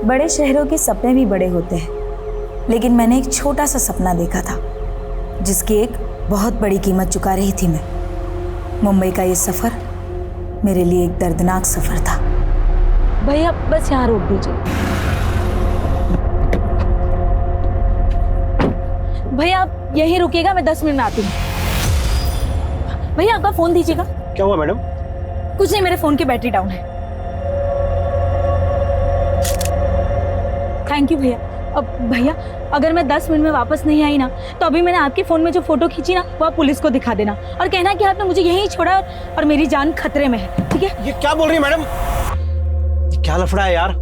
बड़े शहरों के सपने भी बड़े होते हैं, लेकिन मैंने एक छोटा सा सपना देखा था जिसकी एक बहुत बड़ी कीमत चुका रही थी मैं। मुंबई का ये सफर मेरे लिए एक दर्दनाक सफर था। भैया बस यहाँ रोक दीजिए। भैया आप यहीं रुकिएगा, मैं 10 मिनट में आती हूँ। भैया आपका फोन दीजिएगा। क्या हुआ मैडम? कुछ नहीं, मेरे फोन की बैटरी डाउन है। थैंक यू भैया। अब भैया अगर मैं 10 मिनट में वापस नहीं आई ना, तो अभी मैंने आपके फोन में जो फोटो खींची ना, वो आप पुलिस को दिखा देना और कहना कि आपने मुझे यहीं छोड़ा और मेरी जान खतरे में है, ठीक है? ये क्या बोल रही है मैडम? ये क्या लफड़ा है यार?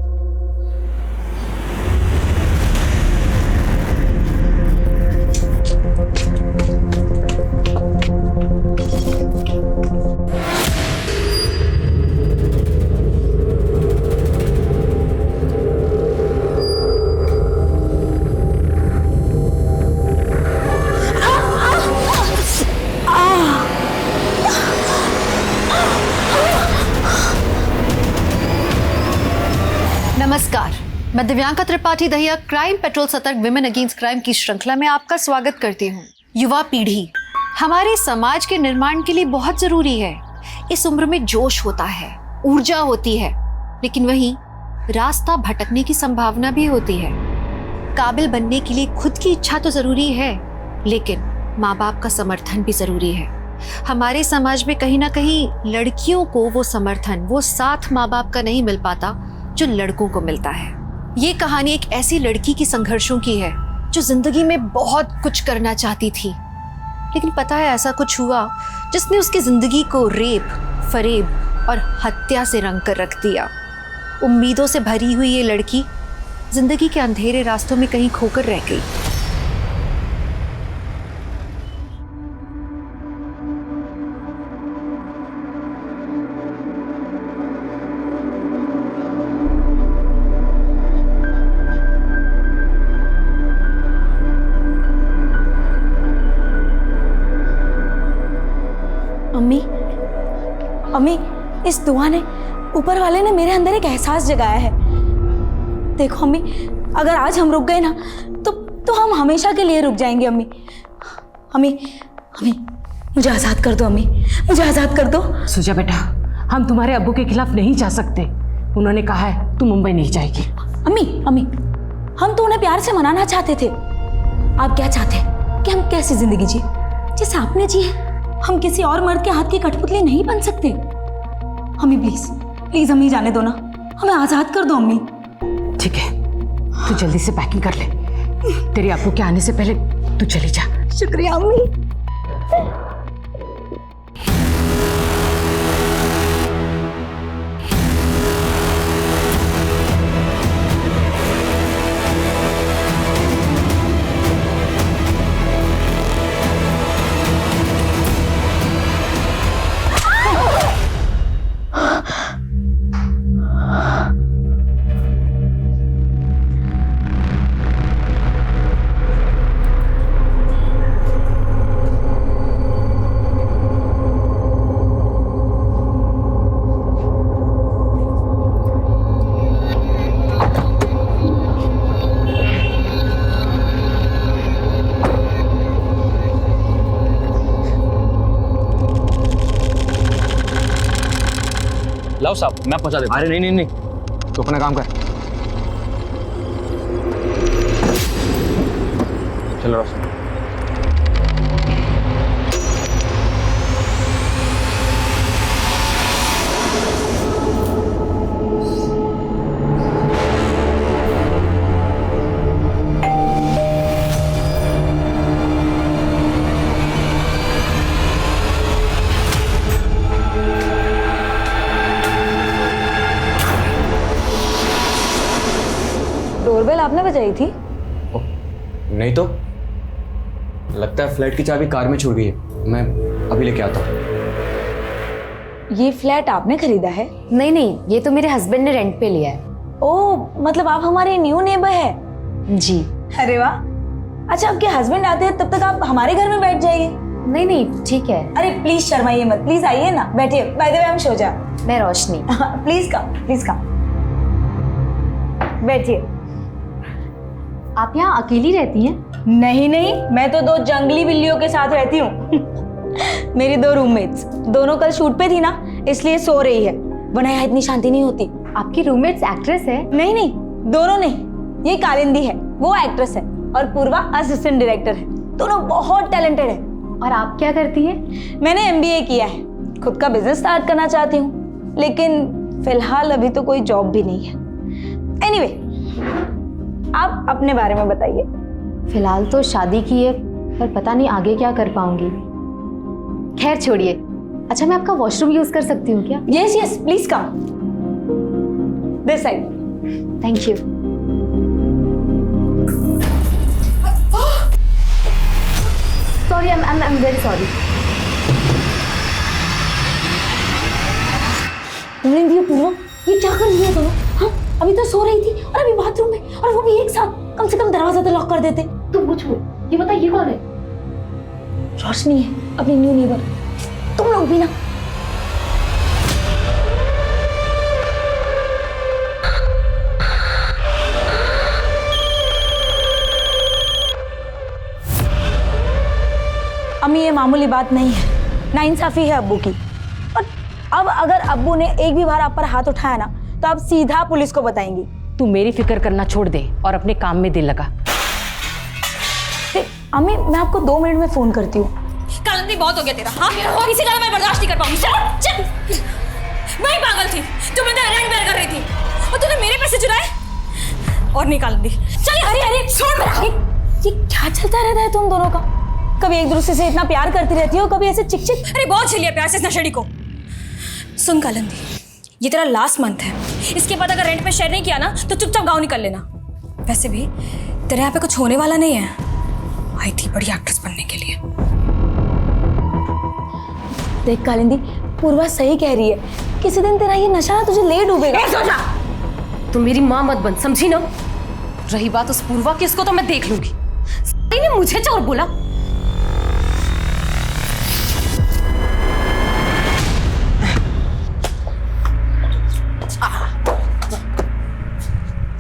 नमस्कार, मैं दिव्यांका त्रिपाठी दहिया क्राइम पेट्रोल सतर्क विमेन अगेंस्ट क्राइम की श्रृंखला में आपका स्वागत करती हूँ। युवा पीढ़ी हमारे समाज के निर्माण के लिए बहुत जरूरी है। इस उम्र में जोश होता है, ऊर्जा होती है, लेकिन वहीं रास्ता भटकने की संभावना भी होती है। काबिल बनने के लिए खुद की इच्छा तो जरूरी है, लेकिन माँ बाप का समर्थन भी जरूरी है। हमारे समाज में कहीं ना कहीं लड़कियों को वो समर्थन, वो साथ माँ बाप का नहीं मिल पाता जो लड़कों को मिलता है। ये कहानी एक ऐसी लड़की की संघर्षों की है जो जिंदगी में बहुत कुछ करना चाहती थी, लेकिन पता है ऐसा कुछ हुआ जिसने उसकी जिंदगी को रेप, फरेब और हत्या से रंग कर रख दिया। उम्मीदों से भरी हुई ये लड़की जिंदगी के अंधेरे रास्तों में कहीं खोकर रह गई। अम्मी, अम्मी, इस दुआ ने, ऊपर वाले ने मेरे अंदर एक एहसास जगाया है। देखो अम्मी, अगर आज हम रुक गए ना, तो हम हमेशा के लिए रुक जाएंगे। अम्मी, अम्मी, अम्मी, मुझे आज़ाद कर दो। अम्मी, मुझे आज़ाद कर दो। सुजा बेटा, हम तुम्हारे अब्बू के खिलाफ नहीं जा सकते। उन्होंने कहा है तू मुंबई नहीं जाएगी। अम्मी, अम्मी, हम तो उन्हें प्यार से मनाना चाहते थे। आप क्या चाहते हैं कि हम कैसी जिंदगी जिए जैसे आपने जी है? हम किसी और मर्द के हाथ की कठपुतली नहीं बन सकते। अम्मी प्लीज, प्लीज अम्मी जाने दो ना, हमें आजाद कर दो अम्मी। ठीक है, तू जल्दी से पैकिंग कर ले। तेरे अब्बू के आने से पहले तू चली जा। शुक्रिया अम्मी। लाओ साहब, मैं पहुंचा देता हूं। अरे नहीं, तो अपना काम कर। चलो रास्ता। डोरबेल आपने बजाई थी? नहीं तो लगता है फ्लैट की चाबी कार में छूट गई है। मैं अभी लेके आता हूँ। ये फ्लैट आपने खरीदा है? नहीं, ये तो मेरे हस्बैंड ने रेंट पे लिया है। ओह, मतलब आप हमारे न्यू नेबर है? जी। अरे वाह। अच्छा, आपके हस्बैंड आते हैं तब तक आप हमारे घर में बैठ जाइए। नहीं, ठीक है। अरे प्लीज शर्माइए मत, प्लीज आइए ना, बैठिए। By the way, I am Shoja. मैं Roshni. Please come, please come. बैठिए। आप यहाँ अकेली रहती हैं? नहीं नहीं, मैं तो 2 जंगली बिल्लियों के साथ रहती हूँ। मेरी 2 रूममेट्स, दोनों कल शूट पे थी ना, इसलिए सो रही है, वरना यहाँ इतनी शांति नहीं होती। आपकी रूममेट्स एक्ट्रेस है? नहीं नहीं, दोनों नहीं, ये कालिंदी है, वो एक्ट्रेस है, और पूर्वा असिस्टेंट डायरेक्टर है। दोनों बहुत टैलेंटेड है। और आप क्या करती हैं? मैंने MBA किया है, खुद का बिजनेस स्टार्ट करना चाहती हूँ, लेकिन फिलहाल अभी तो कोई जॉब भी नहीं है। एनीवे, आप अपने बारे में बताइए। फिलहाल तो शादी की है, पर पता नहीं आगे क्या कर पाऊंगी। खैर छोड़िए। अच्छा, मैं आपका वॉशरूम यूज कर सकती हूँ क्या? Yes yes, please come this side. Thank you. Sorry, I am very sorry. Purva, ये क्या कर रही है दोनों? हाँ, अभी तो सो रही थी और अभी बाथरूम में, और वो भी एक साथ। कम से कम दरवाजा तो लॉक कर देते। तुम वो छोड़, ये बता ये कौन है? रोशनी है, अपनी न्यू नेबर। तुम लोग भी ना। अम्मी, ये मामूली बात नहीं है, नाइंसाफी है अब्बू की। और अब अगर अब्बू ने एक भी बार आप पर हाथ उठाया ना, तो आप सीधा पुलिस को बताएंगी। तू मेरी फिक्र करना छोड़ दे और अपने काम में दिल लगा। अम्मी, मैं आपको 2 मिनट में फोन करती हूँ। कालिंदी, बहुत हो गया तेरा। हाँ, और इसी कारण मैं बर्दाश्त नहीं कर पाऊंगी। चल, मैं ही पागल थी, तू मेरा रेंट बेयर कर रही थी और तूने मेरे पैसे चुराए। और नहीं कालिंदी, चल। अरे अरे छोड़ मेरा। ये क्या चलता रहता है तुम दोनों का? कभी एक दूसरे से इतना प्यार करती रहती हो, कभी ऐसे चिक चिक। अरे बहुत झेलिया प्यार से इस नशेड़ी को। सुन कालिंदी, ये तेरा लास्ट मंथ है, इसके बाद अगर रेंट पे शेयर नहीं किया ना, तो चुपचाप गाँव निकल लेना। वैसे भी तेरे यहाँ पे कुछ होने वाला नहीं है, आई थी बड़ी एक्ट्रेस बनने के लिए। देख कालिंदी, पूर्वा सही कह रही है, किसी दिन तेरा ये नशा ना तुझे ले डूबेगा। सोचा तुम मेरी माँ मत बन, समझी ना? रही बात उस पूर्वा की, इसको तो मैं देख लूंगी। ने मुझे चोर बोला।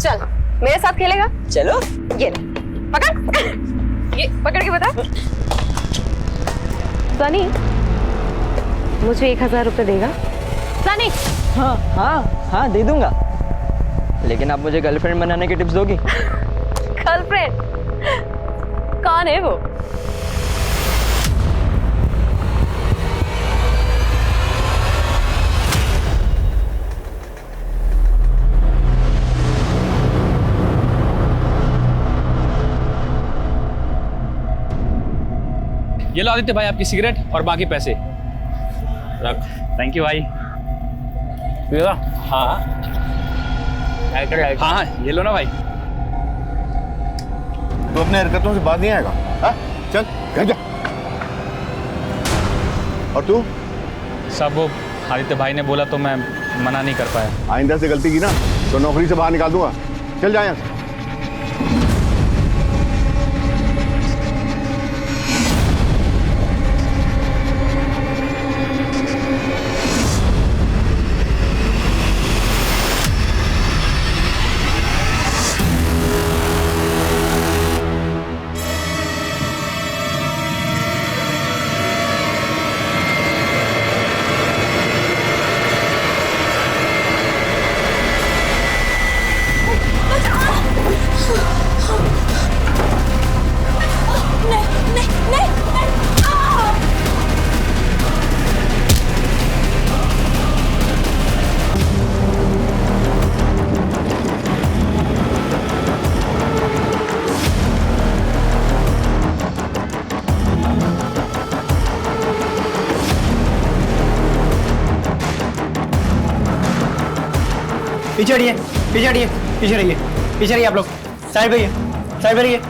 चल मेरे साथ खेलेगा? चलो। ये ले, पकड़ पकड़, ये पकड़ के बता। सनी, मुझे 1000 रुपये देगा? सनी। हाँ हाँ हाँ, दे दूंगा, लेकिन आप मुझे गर्लफ्रेंड बनाने की टिप्स दोगी? गर्लफ्रेंड? कौन है वो? ये लो आदित्य भाई, आपकी सिगरेट और बाकी पैसे रख। थैंक यू भाई। पिएगा? हाँ हाँ, ये लो ना भाई। तो अपने हरकतों से बात नहीं आएगा? हाँ? चल घर जा। और तू? सब वो आदित्य भाई ने बोला तो मैं मना नहीं कर पाया। आइंदा से गलती की ना तो नौकरी से बाहर निकाल दूंगा। चल जा यहाँ से। पीछे हटिए, पीछे हटिए, पीछे रहिए, पीछे रहिए आप लोग। साइड पे रहिए, साइड पे रहिए।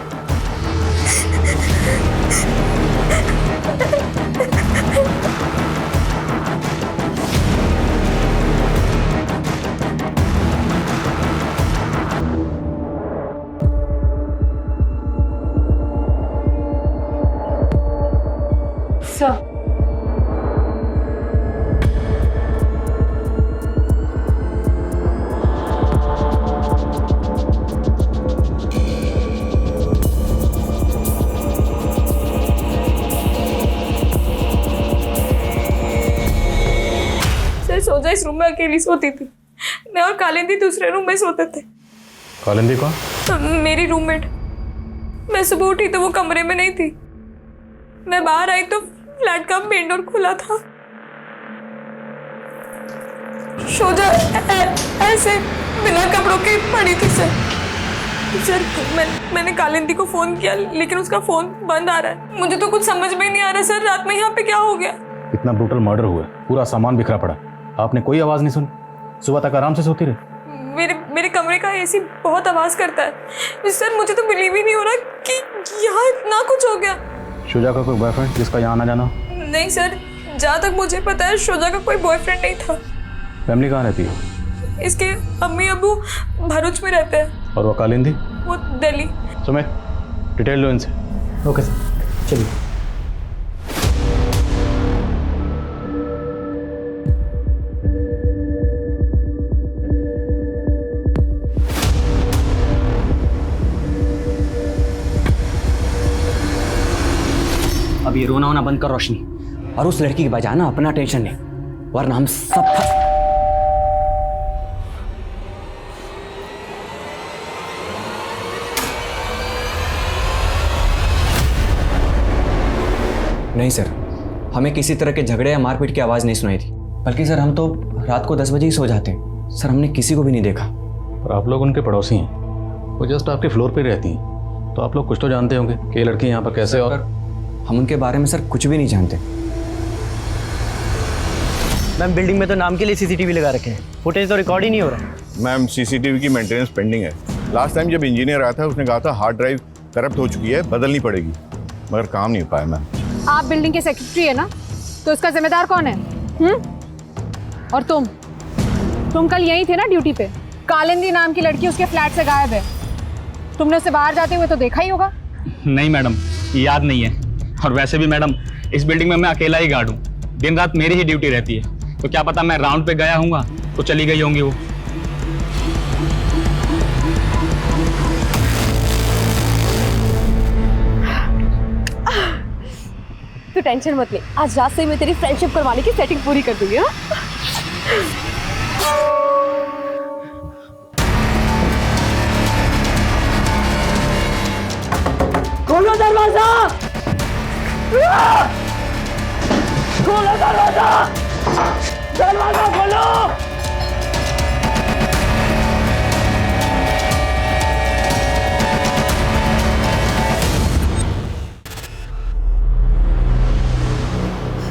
सर, सोचा इस रूम में अकेली सोती थी। मैं और कालिंदी दूसरे रूम में सोते थे। कालिंदी कौन? मेरी रूममेट। मैं सुबह उठी तो वो कमरे में नहीं थी। मैं बाहर आई तो फ्लैट का मेन डोर खुला था। शोजा ऐसे बिना कपड़ों के पड़ी थी सर। मैंने कालिंदी को फोन किया लेकिन उसका फोन बंद आ रहा है। मुझे तो कुछ समझ में ही नहीं आ रहा सर, रात में यहाँ पे क्या हो गया? इतना ब्रूटल मर्डर हुआ, पूरा सामान बिखरा पड़ा, आपने कोई आवाज नहीं सुनी? सुबह तक आराम से सोती रही? मेरे कमरे का एसी बहुत आवाज करता है सर। मुझे तो बिलीव ही नहीं हो रहा कि यहाँ इतना कुछ हो गया। शोजा का कोई बॉयफ्रेंड जिसका यहाँ आना जाना? नहीं सर, जहाँ तक मुझे पता है शोजा का कोई बॉयफ्रेंड नहीं था। फैमिली कहाँ रहती है? इसके अम्मी अबू भरूच में रहते हैं। और वो कालिंदी? वो दिल्ली। सुमित, डिटेल लो इनसे। ओके सर, चलिए। अब ये रोना होना बंद कर रोशनी, और उस लड़की की बजाय ना अपना टेंशन ले, वरना हम सब नहीं सर, हमें किसी तरह के झगड़े या मारपीट की आवाज़ नहीं सुनाई थी, बल्कि सर हम तो रात को 10 बजे ही सो जाते हैं। सर हमने किसी को भी नहीं देखा। और आप लोग उनके पड़ोसी हैं, वो जस्ट आपके फ्लोर पे रहती हैं, तो आप लोग कुछ तो जानते होंगे कि ये लड़की यहाँ पर कैसे। और हम उनके बारे में सर कुछ भी नहीं जानते। मैम बिल्डिंग में तो नाम के लिए सीसीटीवी लगा रखे हैं, फुटेज तो रिकॉर्ड ही नहीं हो रहा। मैम सीसीटीवी की मेंटेनेंस पेंडिंग है। लास्ट टाइम जब इंजीनियर आया था उसने कहा था हार्ड ड्राइव करप्ट हो चुकी है, बदलनी पड़ेगी, मगर काम नहीं हो पाया। मैम आप बिल्डिंग के सेक्रेटरी है ना, तो इसका जिम्मेदार कौन है? और तुम कल यहीं थे ना ड्यूटी पे? कालिंदी नाम की लड़की उसके फ्लैट से गायब है। तुमने उसे बाहर जाते हुए तो देखा ही होगा। नहीं मैडम, याद नहीं है। और वैसे भी मैडम, इस बिल्डिंग में मैं अकेला ही गार्ड हूँ, दिन रात मेरी ही ड्यूटी रहती है, तो क्या पता मैं राउंड पे गया हूँगा तो चली गई होंगी वो। तू टेंशन मत ले, आज रात से ही मैं तेरी फ्रेंडशिप करवाने की सेटिंग पूरी कर दूंगी। खोलो दरवाजा! खोलो दरवाजा! दरवाजा खोलो!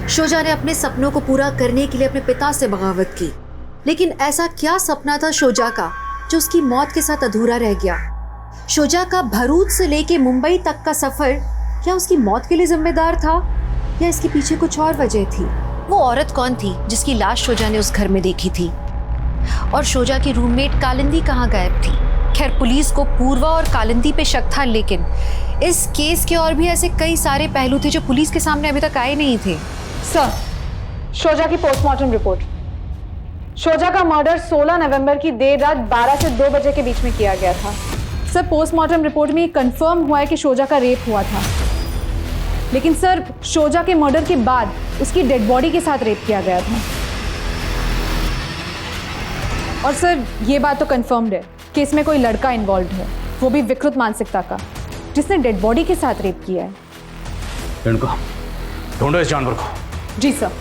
शोजा ने अपने सपनों को पूरा करने के लिए अपने पिता से बगावत की, लेकिन ऐसा क्या सपना था शोजा का जो उसकी मौत के साथ अधूरा रह गया? शोजा का भरूच से लेके मुंबई तक का सफर क्या उसकी मौत के लिए जिम्मेदार था, या इसके पीछे कुछ और वजह थी? वो औरत कौन थी जिसकी लाश शोजा ने उस घर में देखी थी? और शोजा की रूममेट कालिंदी कहाँ गायब थी? खैर पुलिस को पूर्वा और कालिंदी पे शक था, लेकिन इस केस के और भी ऐसे कई सारे पहलू थे जो पुलिस के सामने अभी तक आए नहीं थे। सर, शोजा की पोस्टमार्टम रिपोर्ट। शोजा का मर्डर 16 नवंबर की देर रात 12 से 2 बजे के बीच में किया गया था। सर, पोस्टमार्टम रिपोर्ट में कंफर्म हुआ है कि शोजा का रेप हुआ था, लेकिन सर शोजा के मर्डर के बाद उसकी डेड बॉडी के साथ रेप किया गया था। और सर ये बात तो कंफर्म्ड है कि इसमें कोई लड़का इन्वॉल्व है, वो भी विकृत मानसिकता का, जिसने डेड बॉडी के साथ रेप किया है। इनको ढूंढो, इस जानवर को। जी सर।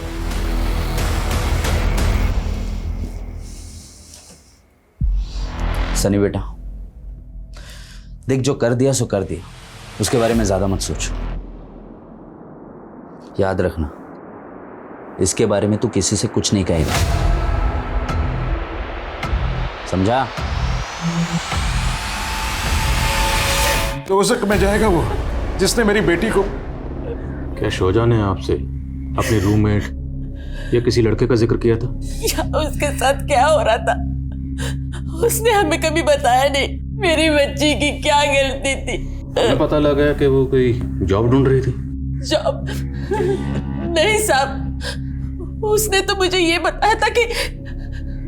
सनी बेटा, देख जो कर दिया सो कर दिया, उसके बारे में ज्यादा मत सोचो। याद रखना, इसके बारे में तू किसी से कुछ नहीं कहेगा, समझा? तो उस में जाएगा वो जिसने मेरी बेटी को। क्या शोजा ने आपसे अपने रूममेट या किसी लड़के का जिक्र किया था? उसके साथ क्या हो रहा था उसने हमें कभी बताया नहीं। मेरी बच्ची की क्या गलती थी? हमें पता लगा कि वो कोई जॉब ढूंढ रही थी। जॉब? नहीं साहब, उसने तो मुझे ये बताया था कि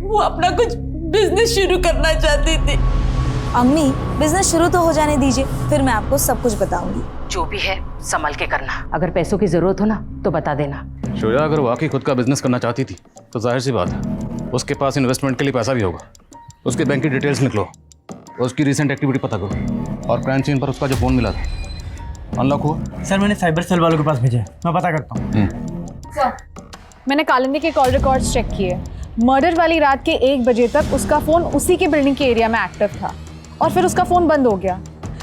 वो अपना कुछ बिजनेस शुरू करना चाहती थी। अम्मी, बिजनेस शुरू तो हो जाने दीजिए, फिर मैं आपको सब कुछ बताऊंगी। जो भी है संभल के करना, अगर पैसों की जरूरत हो ना तो बता देना। शोजा अगर वाकई खुद का बिजनेस करना चाहती थी तो जाहिर सी बात है उसके पास इन्वेस्टमेंट के लिए पैसा भी होगा। उसके बैंक की डिटेल्स निकलो, उसकी रिसेंट एक्टिविटी पता करो और क्राइम सीन पर उसका जो फ़ोन मिला था अनलॉक हुआ। सर मैंने साइबर सेल वालों के पास भेजा है, मैं पता करता हूँ। मैंने कालिंदी के कॉल रिकॉर्ड्स चेक किए। मर्डर वाली रात के 1 बजे तक उसका फ़ोन उसी के बिल्डिंग के एरिया में एक्टिव था और फिर उसका फ़ोन बंद हो गया।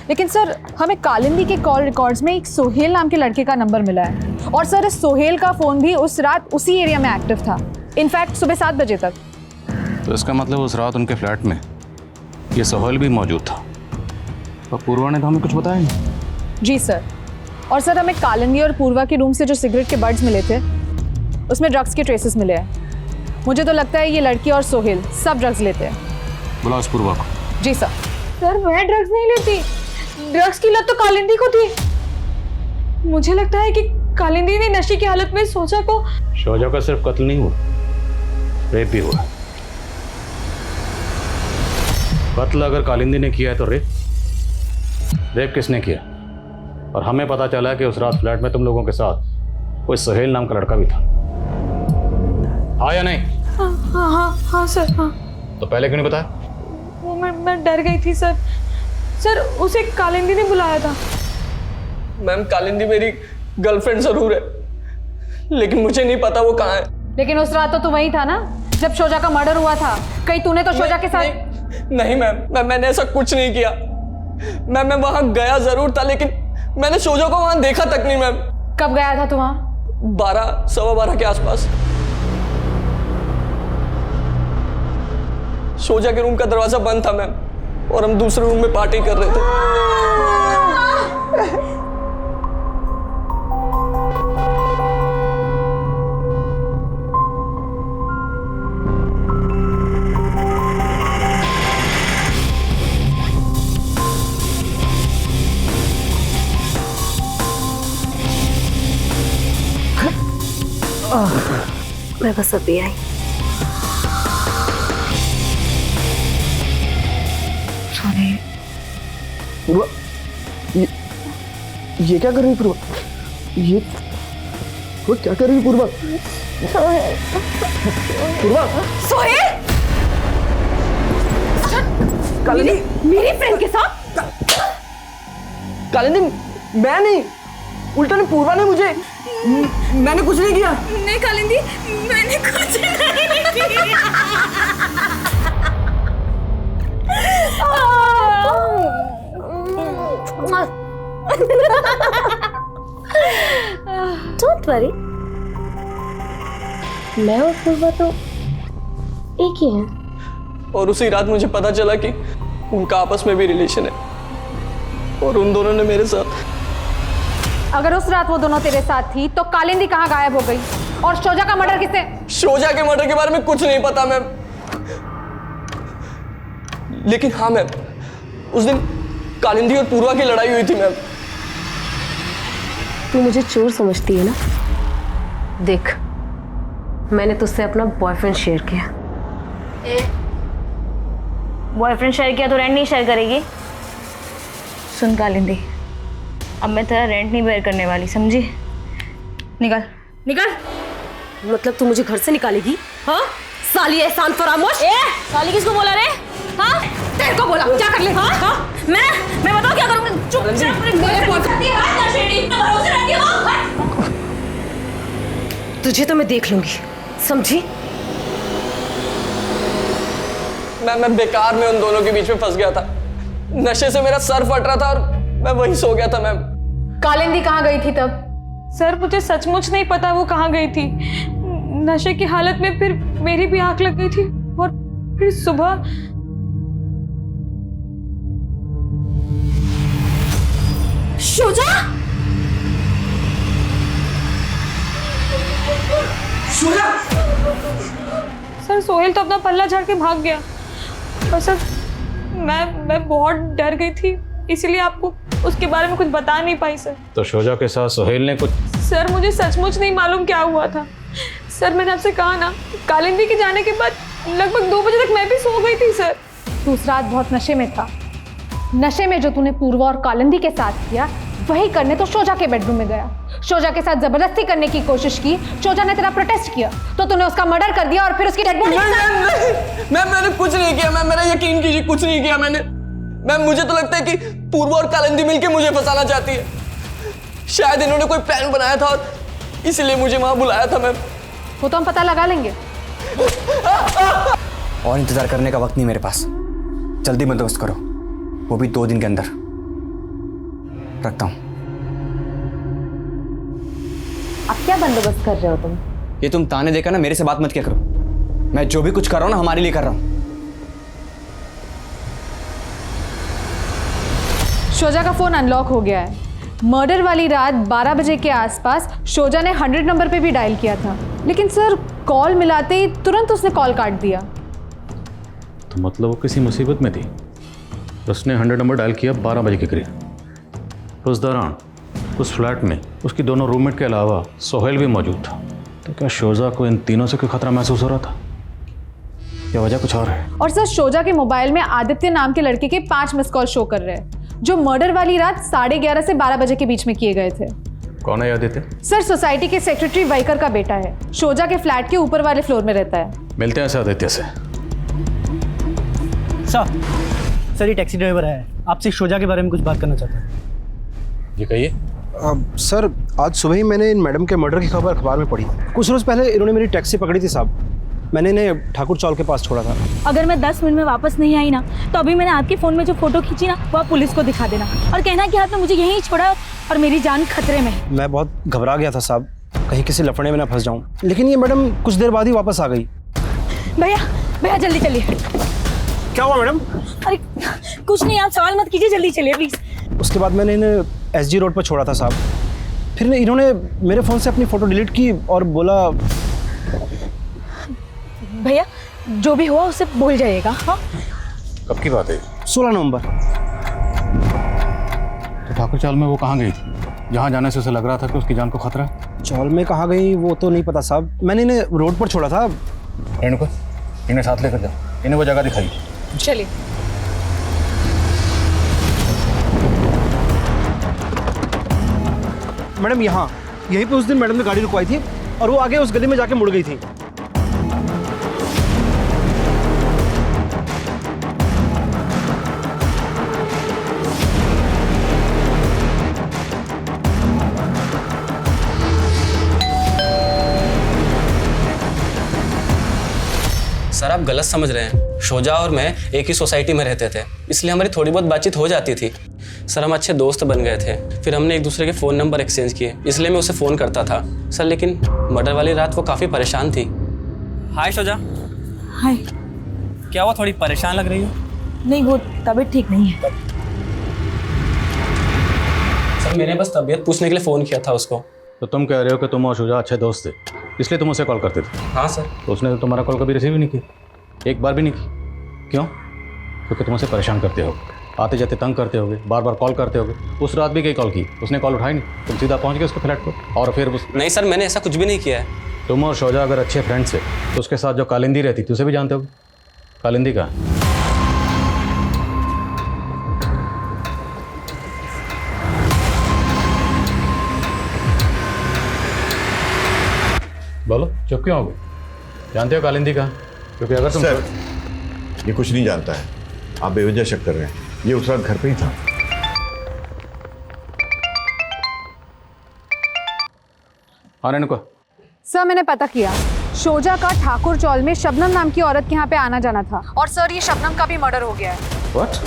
लेकिन सर हमें कालिंदी के कॉल रिकॉर्ड्स में एक सोहेल नाम के लड़के का नंबर मिला है और सर इस सोहेल का फ़ोन भी उस रात उसी एरिया में एक्टिव था, इनफैक्ट सुबह 7 बजे तक। तो इसका मतलब उस रात उनके फ्लैट में ये सोहेल भी मौजूद था और पूर्वा ने तो हमें कुछ बताया नहीं। जी सर। और सर हमें कालिंदी और पूर्वा के रूम से जो सिगरेट के बड्स मिले थे उसमें ड्रग्स के ट्रेसेस मिले हैं। मुझे तो लगता है ये लड़की और सोहेल सब ड्रग्स लेते हैं। बुलाओ उस पूर्वा को। जी सर। सर मैं ड्रग्स नहीं लेती, ड्रग्स की लत तो कालिंदी को थी। मुझे लगता है कि कालिंदी ने नशे की हालत में सोचा को। शोजा का सिर्फ कत्ल नहीं हुआ, रेप भी हुआ। कत्ल अगर कालिंदी ने किया है तो रेप किसने किया? और हमें पता चला कि उस रात फ्लैट में तुम लोगों के साथ कोई सोहेल नाम का लड़का भी था, हाँ या नहीं? हाँ सर हाँ। तो पहले क्यों नहीं बताया? वो मैं डर गई थी सर। सर उसे कालिंदी ने बुलाया था। मैम कालिंदी मेरी गर्लफ्रेंड जरूर है, लेकिन मुझे नहीं पता वो कहाँ है। लेकिन उस रात तो तू वहीं था ना जब शोजा का मर्डर हुआ था। कहीं तूने तो शोजा के साथ? नहीं मैम, मैंने ऐसा कुछ नहीं किया। मैं वहां गया जरूर था, लेकिन मैंने शोजा को वहां देखा तक नहीं मैम। कब गया था तू वहां? 12 सवा 12 के आसपास। शोजा के रूम का दरवाजा बंद था मैम, और हम दूसरे रूम में पार्टी कर रहे थे। मैं बस अभी आई। पूर्वा, ये क्या कर रही है पूर्वा? ये वो क्या कर रही है पूर्वा? पूर्वा सोहेल! कालिंदी मेरी फ्रेंड के साथ? कालिंदी मैं नहीं, उल्टा ने पूर्वा ने मुझे। मैंने कुछ नहीं किया। नहीं कालिंदी, मैंने कुछ नहीं किया। डोंट वरी, मैं और पूर्वा तो एक ही हैं। और उसी रात मुझे पता चला कि उनका आपस में भी रिलेशन है, और उन दोनों ने मेरे साथ। अगर उस रात वो दोनों तेरे साथ थी तो कालिंदी कहाँ गायब हो गई? और शोजा का मर्डर किसने? शोजा के मर्डर के बारे में कुछ नहीं पता मैम, लेकिन हाँ मैम, उस दिन कालिंदी और पूर्वा की लड़ाई हुई थी मैम। तू मुझे चोर समझती है ना? देख, मैंने तुझसे अपना बॉयफ्रेंड शेयर किया। बॉयफ्रेंड शेयर किया तो रेंट नहीं शेयर करेगी? सुन कालिंदी, अब मैं तेरा रेंट नहीं बेयर करने वाली, समझी? निकल निकल। मतलब तू मुझे घर से निकालेगी? हाँ साली एहसान फरामोश। साली किसको बोला रे? हाँ तेरे को बोला, क्या कर ले? हाँ हाँ मैं बताओ क्या करूँगी? चुपचाप तुझे तो मैं देख लूंगी, समझी? मैं बेकार में उन दोनों के बीच में फंस गया था। नशे से मेरा सर फट रहा था और मैं वहीं सो गया था मैम। कालिंदी कहाँ गई थी तब? सर मुझे सचमुच नहीं पता वो कहाँ गई थी। नशे की हालत में फिर मेरी भी आंख लग गई थी, और फिर सुबह शोजा! सर सोहेल तो अपना पल्ला झाड़ के भाग गया, और सर मैं बहुत डर गई थी, इसीलिए आपको उसके बारे में कुछ बता नहीं पाई सर। तो शोजा के साथ सोहेल ने कुछ? सर मुझे सचमुच नहीं मालूम क्या हुआ था। सर मैंने आपसे कहा ना, कालिंदी के जाने के बाद लगभग 2 बजे तक मैं भी सो गई थी सर। तू उस रात बहुत नशे में था। नशे में जो तूने पूर्वा और कालिंदी के साथ किया वही करने तो शोजा के बेडरूम में गया। शोजा के साथ जबरदस्ती करने की कोशिश की, शोजा ने तेरा प्रोटेस्ट किया तो तूने उसका मर्डर कर दिया और फिर उसकी डेड बॉडी। मैंने कुछ नहीं किया मैम, मेरा यकीन कीजिए, कुछ नहीं किया मैंने। मैम मुझे तो लगता है कि पूर्वा और कालिंदी मिलके मुझे फंसाना चाहती है। शायद इन्होंने कोई प्लान बनाया था और इसलिए मुझे वहां बुलाया था मैम। वो तो हम पता लगा लेंगे। और इंतजार करने का वक्त नहीं मेरे पास, जल्दी बंदोबस्त करो, वो भी 2 दिन के अंदर। रखता हूं। अब क्या बंदोबस्त कर रहे हो तुम? ये तुम ताने देकर ना मेरे से बात मत किया करो। मैं जो भी कुछ कर रहा हूं ना हमारे लिए कर रहा हूं। शोजा का फोन अनलॉक हो गया है। मर्डर वाली रात 12 बजे के आसपास शोजा ने 100 नंबर पे भी डायल किया था, लेकिन सर कॉल मिलाते ही तुरंत उसने कॉल काट दिया। तो मतलब वो किसी मुसीबत में थी। उसने 100 नंबर डायल किया 12 बजे के करीब। उस दौरान उस फ्लैट में उसकी दोनों रूममेट के अलावा सोहेल भी मौजूद था। तो क्या शोजा को इन तीनों से कोई खतरा महसूस हो रहा था या वजह कुछ और है? और सर शोजा के मोबाइल में आदित्य नाम के लड़के के 5 मिस कॉल शो कर रहे हैं, जो मर्डर वाली रात 11:30 से 12 बजे के बीच में किए गए थे। कौन है आदित्य? सर सोसाइटी के सेक्रेटरी वाइकर का बेटा है, शोजा के फ्लैट के ऊपर वाले फ्लोर में रहता है। मिलते हैं आदित्य से। सर ये टैक्सी ड्राइवर है, आपसे शोजा के बारे में कुछ बात करना चाहता है। ये कहिए। सर आज सुबह ही मैंने इन मैडम के मर्डर की खबर अखबार में पढ़ी। कुछ रोज़ पहले इन्होंने मेरी टैक्सी पकड़ी थी साहब, मैंने इन्हें ठाकुर चौल के पास छोड़ा था। अगर मैं 10 मिनट में वापस नहीं आई ना तो अभी मैंने आपके फ़ोन में जो फ़ोटो खींची ना वो आप पुलिस को दिखा देना और कहना कि आपने मुझे यहीं छोड़ा और मेरी जान खतरे में है। मैं बहुत घबरा गया था साहब, कहीं किसी लफड़े में ना फंस जाऊं, लेकिन ये मैडम कुछ देर बाद ही वापस आ गई। भैया जल्दी चलिए। क्या हुआ मैडम? अरे कुछ नहीं, आप सवाल मत कीजिए, जल्दी चलिए प्लीज़। उसके बाद मैंने इन्हें SG रोड पर छोड़ा था साहब, फिर इन्होंने मेरे फ़ोन से अपनी फ़ोटो डिलीट की और बोला। भैया जो भी हुआ उससे बोल जाइएगा। हाँ कब की बात है? 16 नवंबर। तो ठाकुर चौल में वो कहाँ गई थी जहाँ जाने से उसे लग रहा था कि उसकी जान को खतरा है? चौल में कहाँ गई वो तो नहीं पता साहब, मैंने इन्हें रोड पर छोड़ा था। रेणुका इन्हें साथ लेकर जाओ, इन्हें वो जगह दिखाई। चलिए। मैडम यहाँ यहीं पे उस दिन मैडम ने गाड़ी रुकवाई थी और वो आगे उस गली में जाके मुड़ गई थी। सर आप गलत समझ रहे हैं, शोजा और मैं एक ही सोसाइटी में रहते थे, इसलिए हमारी थोड़ी बहुत बातचीत हो जाती थी। सर हम अच्छे दोस्त बन गए थे, फिर हमने एक दूसरे के फ़ोन नंबर एक्सचेंज किए, इसलिए मैं उसे फ़ोन करता था। सर लेकिन मर्डर वाली रात वो काफ़ी परेशान थी। हाय शोजा। हाय। क्या हुआ, थोड़ी परेशान लग रही हो? नहीं वो तबीयत ठीक नहीं है। सर मैंने बस तबीयत पूछने के लिए फ़ोन किया था उसको। तो तुम कह रहे हो कि तुम और शोजा अच्छे दोस्त थे, इसलिए तुम उसे कॉल करते थे? हाँ सर। तो उसने तो तुम्हारा कॉल कभी रिसीव ही नहीं किया, एक बार भी नहीं की। क्यों? क्योंकि तुम उसे परेशान करते हो, आते जाते तंग करते होगे, बार बार कॉल करते होगे। उस रात भी कई कॉल की, उसने कॉल उठाई नहीं, तुम सीधा पहुंच गए उसके फ्लैट पर और फिर उस... नहीं सर मैंने ऐसा कुछ भी नहीं किया है। तुम और शोजा अगर अच्छे फ्रेंड्स थे तो उसके साथ जो कालिंदी रहती थी उसे भी जानते होगे। कालिंदी कहाँ है? बोलो, चुप क्यों हो गए? जानते हो कालिंदी कहाँ? क्योंकि अगर तुम... सर ये कुछ नहीं जानता है, आप बेवजह शक कर रहे हैं, ये उस रात घर पे ही था। हाँ रेणुका। सर मैंने पता किया, शोजा का ठाकुर चौल में शबनम नाम की औरत के यहाँ पे आना जाना था और सर ये शबनम का भी मर्डर हो गया है। What?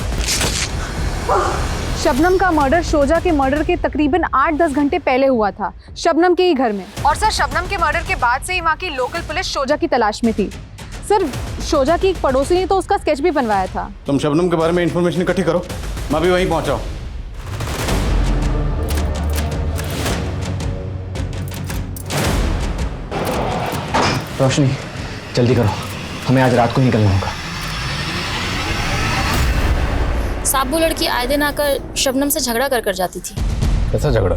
शबनम का मर्डर शोजा के मर्डर के तकरीबन 8-10 घंटे पहले हुआ था, शबनम के ही घर में। और सर शबनम के मर्डर के बाद से ही वहाँ की लोकल पुलिस शोजा की तलाश में थी। सर शोजा की एक पड़ोसी ने तो उसका स्केच भी बनवाया था। तुम शबनम के बारे में इंफॉर्मेशन इकट्ठी करो, मैं भी वहीं पहुंचा हूं। रोशनी जल्दी करो, हमें आज रात को ही निकलना होगा। साहब वो लड़की आए दिन आकर शबनम से झगड़ा कर जाती थी। कैसा झगड़ा?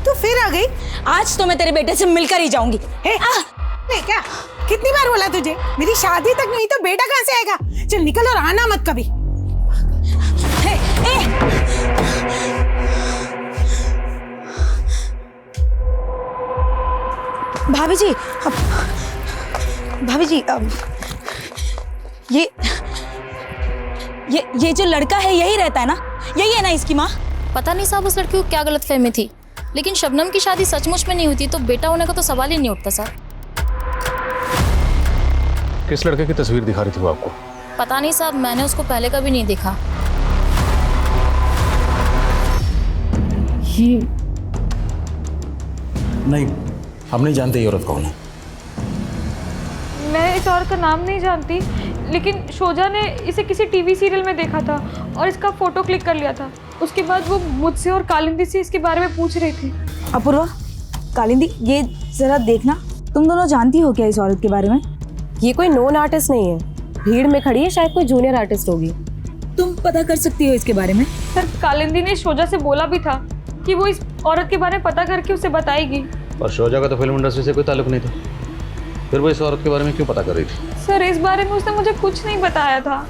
तू फिर आ गई? आज तो मैं तेरे बेटे से मिलकर ही जाऊंगी। नहीं क्या कितनी बार बोला तुझे, मेरी शादी तक नहीं तो बेटा कहाँ से आएगा? चल निकल और आना मत कभी। भाभी जी, भाभी जी, ये जो लड़का है यही रहता है ना? यही है ना इसकी माँ? पता नहीं साहब उस लड़की को क्या गलतफहमी थी, लेकिन शबनम की शादी सचमुच में नहीं हुई थी तो बेटा होने का तो सवाल ही नहीं उठता सर। किस लड़के की तस्वीर दिखा रही थी वो आपको? पता नहीं साहब, मैंने उसको पहले कभी नहीं देखा। नहीं, हम नहीं जानते ये औरत कौन है। मैं इस औरत का नाम नहीं जानती, लेकिन शोजा ने इसे किसी टीवी सीरियल में देखा था और इसका फोटो क्लिक कर लिया था। उसके बाद वो मुझसे और कालिंदी से इसके बारे में पूछ रही थी। अपूर्वा, कालिंदी, ये जरा देखना, तुम दोनों जानती हो क्या इस औरत के बारे में? ये कोई नोन आर्टिस्ट नहीं है, भीड़ में खड़ी है, शायद कोई जूनियर आर्टिस्ट होगी। तुम पता कर सकती हो इसके बारे में? सर, कालिंदी ने शोजा से बोला भी था कि वो इस औरत के बारे में पता करके उसे बताएगी। पर शोजा का तो फिल्म इंडस्ट्री से कोई ताल्लुक नहीं था, फिर वो इस औरत के बारे में क्यों पता कर रही थी? सर, इस बारे में उसने मुझे कुछ नहीं बताया था।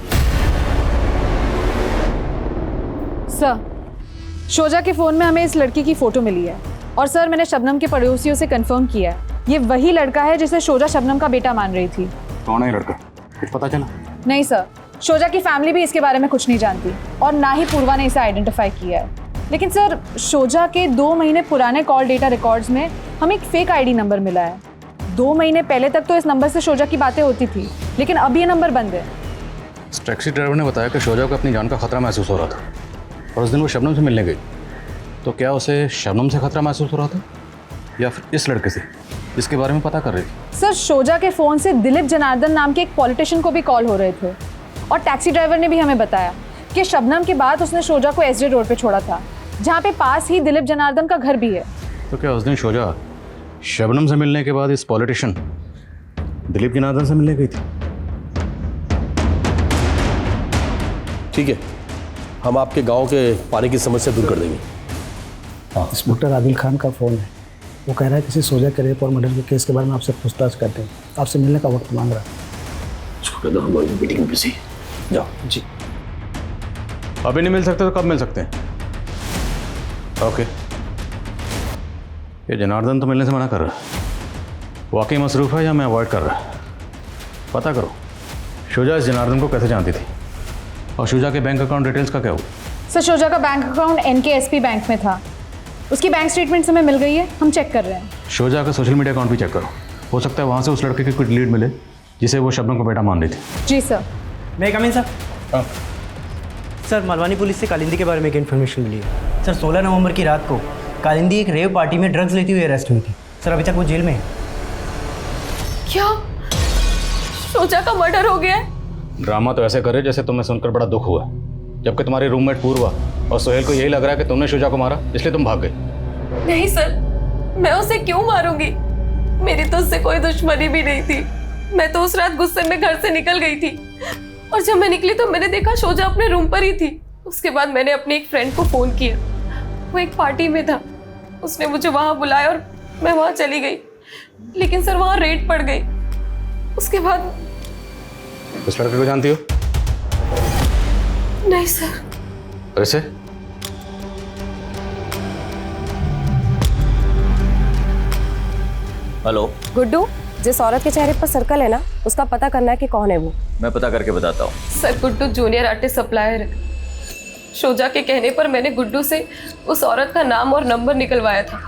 सर, शोजा के फ़ोन में हमें इस लड़की की फ़ोटो मिली है और सर मैंने शबनम के पड़ोसियों से कंफर्म किया है, ये वही लड़का है जिसे शोजा शबनम का बेटा मान रही थी। कौन है लड़का, कुछ पता चला? नहीं सर, शोजा की फैमिली भी इसके बारे में कुछ नहीं जानती और ना ही पूर्वा ने इसे आइडेंटिफाई किया है। लेकिन सर, शोजा के 2 महीने पुराने कॉल डेटा रिकॉर्ड्स में हमें एक फेक आईडी नंबर मिला है। 2 महीने पहले तक तो इस नंबर से शोजा की बातें होती थी, लेकिन अब ये नंबर बंद है। इस टैक्सी ड्राइवर ने बताया कि शोजा को अपनी जान का खतरा महसूस हो रहा था और उस दिन वो शबनम से मिलने गई। तो क्या उसे शबनम से खतरा महसूस हो रहा था या फिर इस लड़के से, इसके बारे में पता कर रही थी? सर, शोजा के फ़ोन से दिलीप जनार्दन नाम के एक पॉलिटिशियन को भी कॉल हो रहे थे और टैक्सी ड्राइवर ने भी हमें बताया कि शबनम के बाद उसने शोजा को एसडी रोड पे छोड़ा था, जहाँ पे पास ही दिलीप जनार्दन का घर भी है। तो क्या उस दिन शोजा शबनम से मिलने के बाद इस पॉलिटिशियन दिलीप जनार्दन से मिलने गई थी? ठीक है, हम आपके गांव के पानी की समस्या दूर कर देंगे। इंस्पेक्टर आदिल खान का फ़ोन है, वो कह रहा है किसी सोजा के रेप और मर्डर के केस के बारे में आपसे पूछताछ करते हैं, आपसे मिलने का वक्त मांग रहा है। उसको कह दो हमारी मीटिंग में बिजी। जाओ। जी। अभी नहीं मिल सकते तो कब मिल सकते हैं? ओके। ये जनार्दन तो मिलने से मना कर रहा है, वाकई मसरूफ़ है या मैं अवॉइड कर रहा है? पता करो शोजा इस जनार्दन को कैसे जानती थी और शोजा के बैंक अकाउंट डिटेल्स का क्या हुआ? सर, शोजा का बैंक अकाउंट NKSP बैंक में था, उसकी बैंक स्टेटमेंट हमें मिल गई है, हम चेक कर रहे हैं। शोजा का सोशल मीडिया अकाउंट भी चेक करो, हो सकता है वहाँ से उस लड़के की कुछ लीड मिले जिसे वो शबनम को बेटा मान रही थी। जी सर। मैं कम इन सर? सर, मलवानी पुलिस से कालिंदी के बारे में एक इन्फॉर्मेशन मिली है। सर, 16 नवंबर की रात को कालिंदी एक रेव पार्टी में ड्रग्स लेती हुई अरेस्ट हुई थी। सर, अभी तक वो जेल में है। क्या शोजा का मर्डर हो गया है? ड्रामा तो ऐसे करे जैसे तुम्हें सुनकर बड़ा दुख हुआ, जबकि तुम्हारी रूममेट पूर्वा और सोहेल को यही लग रहा है कि तुमने शोजा को मारा, इसलिए तुम भाग गए। नहीं सर, मैं उसे क्यों मारूंगी? मेरी तो उससे कोई दुश्मनी भी नहीं थी। मैं तो उस रात गुस्से में घर से निकल गई थी और जब मैं निकली तो मैंने देखा शोजा अपने रूम पर ही थी। उसके बाद मैंने अपने एक फ्रेंड को फ़ोन किया, वो एक पार्टी में था, उसने मुझे वहाँ बुलाया और मैं वहाँ चली गई, लेकिन सर वहाँ रेड पड़ गई। उसके बाद उस लड़के को जानती हो? नहीं सर। ऐसे? हेलो गुड्डू, जिस औरत के चेहरे पर सर्कल है ना, उसका पता करना है कि कौन है वो। मैं पता करके बताता हूँ। Sir, Guddu junior artist supplier है। शोजा के कहने पर मैंने गुड्डू से उस औरत का नाम और नंबर निकलवाया था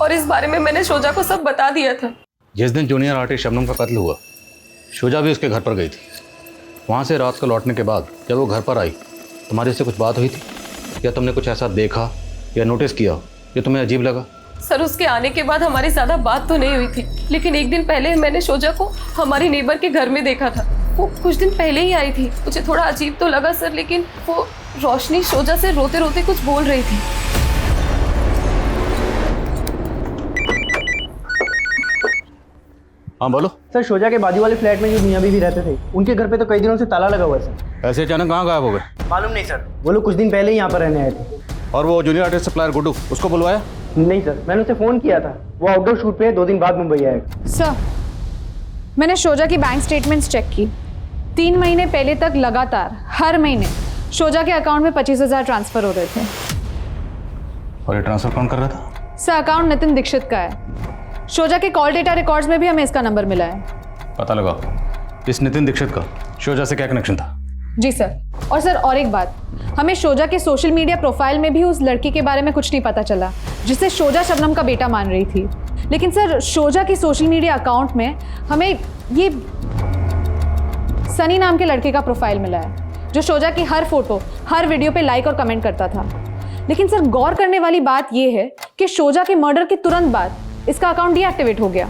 और इस बारे में मैंने शोजा को सब बता दिया था। जिस दिन जूनियर आर्टिस्ट शबनम का कत्ल हुआ, शोजा भी उसके घर पर गई थी। वहाँ से रात को लौटने के बाद जब वो घर पर आई, तुम्हारी उससे कुछ बात हुई थी या तुमने कुछ ऐसा देखा या नोटिस किया जो तुम्हें अजीब लगा? सर, उसके आने के बाद हमारी ज़्यादा बात तो नहीं हुई थी, लेकिन एक दिन पहले मैंने शोजा को हमारी नेबर के घर में देखा था। वो कुछ दिन पहले ही आई थी। मुझे थोड़ा अजीब तो लगा सर, लेकिन वो रोशनी शोजा से रोते रोते कुछ बोल रही थी। हाँ बोलो। सर, शोजा के बाजू वाले फ्लैट में जो मियाँ बीवी रहते थे, उनके घर पे तो कई दिनों से ताला लगा हुआ है सर। ऐसे अचानक कहाँ गायब हो गए? मालूम नहीं सर, वो लोग कुछ दिन पहले ही यहाँ पर रहने आए थे। और वो जूनियर आर्टिस्ट सप्लायर गुड्डू, उसको बुलवाया? नहीं सर, मैंने उसे फ़ोन किया था, वो आउटडोर शूट पे 2 दिन बाद मुंबई आएगा। सर, मैंने शोजा की बैंक स्टेटमेंट्स चेक की। 3 महीने पहले तक लगातार हर महीने शोजा के अकाउंट में 25,000 ट्रांसफर हो रहे थे। और ये ट्रांसफर कौन कर रहा था? सर, अकाउंट नितिन दीक्षित का है। शोजा के कॉल डेटा रिकॉर्ड्स में भी हमें इसका नंबर मिला है। पता लगाओ इस नितिन दीक्षित का शोजा से क्या कनेक्शन था। जी सर। और सर, और एक बात, हमें शोजा के सोशल मीडिया प्रोफाइल में भी उस लड़की के बारे में कुछ नहीं पता चला जिसे शोजा शबनम का बेटा मान रही थी। लेकिन सर, शोजा की सोशल मीडिया अकाउंट में हमें ये सनी नाम के लड़के का प्रोफाइल मिला है जो शोजा की हर फोटो, हर वीडियो पे लाइक और कमेंट करता था। लेकिन सर, गौर करने वाली बात यह है कि शोजा के मर्डर के तुरंत बाद इसका अकाउंट डीएक्टिवेट हो गया।